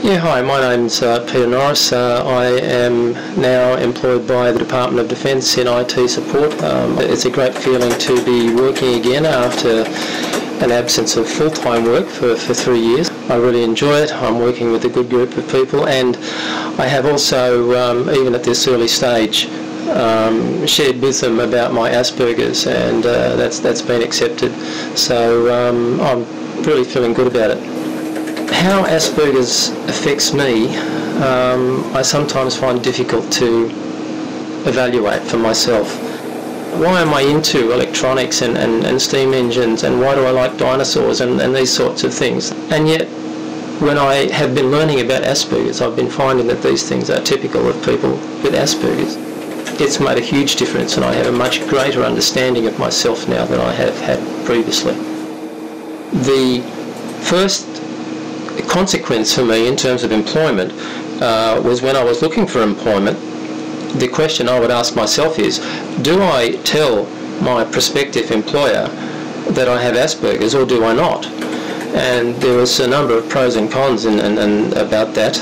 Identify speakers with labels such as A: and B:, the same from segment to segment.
A: Yeah, hi, my name's Peter Norris. I am now employed by the Department of Defence in IT support. It's a great feeling to be working again after an absence of full-time work for 3 years. I really enjoy it. I'm working with a good group of people, and I have also, even at this early stage, shared with them about my Asperger's, and that's been accepted. So I'm really feeling good about it. How Asperger's affects me, I sometimes find difficult to evaluate for myself. Why am I into electronics and steam engines, and why do I like dinosaurs and these sorts of things? And yet, when I have been learning about Asperger's, I've been finding that these things are typical of people with Asperger's. It's made a huge difference, and I have a much greater understanding of myself now than I have had previously. The first consequence for me in terms of employment was when I was looking for employment. The question I would ask myself is, do I tell my prospective employer that I have Asperger's, or do I not? And there was a number of pros and cons and about that.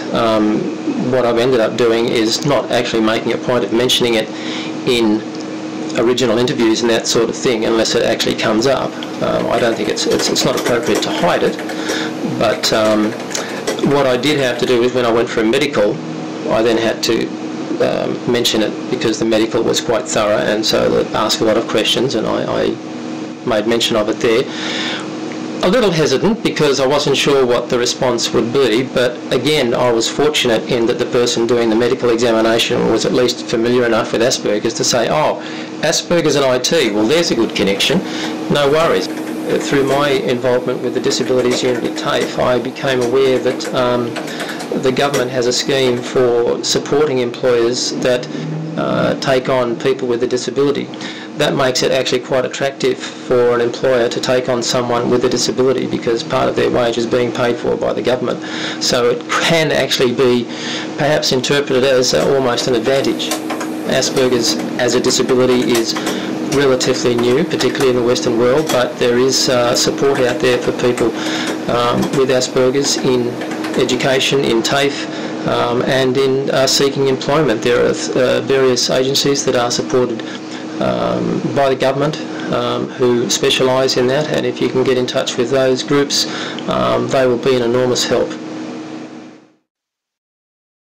A: What I've ended up doing is not actually making a point of mentioning it in original interviews and that sort of thing unless it actually comes up. I don't think it's not appropriate to hide it, but what I did have to do is when I went for a medical, I then had to mention it because the medical was quite thorough, and so they asked a lot of questions, and I made mention of it there. A little hesitant because I wasn't sure what the response would be, but again I was fortunate in that the person doing the medical examination was at least familiar enough with Asperger's to say, oh, Asperger's and IT, well there's a good connection, no worries. Through my involvement with the Disabilities Unit at TAFE, I became aware that the government has a scheme for supporting employers that take on people with a disability. That makes it actually quite attractive for an employer to take on someone with a disability because part of their wage is being paid for by the government. So it can actually be perhaps interpreted as almost an advantage. Asperger's as a disability is relatively new, particularly in the Western world, but there is support out there for people with Asperger's in education, in TAFE, and in seeking employment. There are various agencies that are supported by the government who specialise in that, and if you can get in touch with those groups, they will be an enormous help.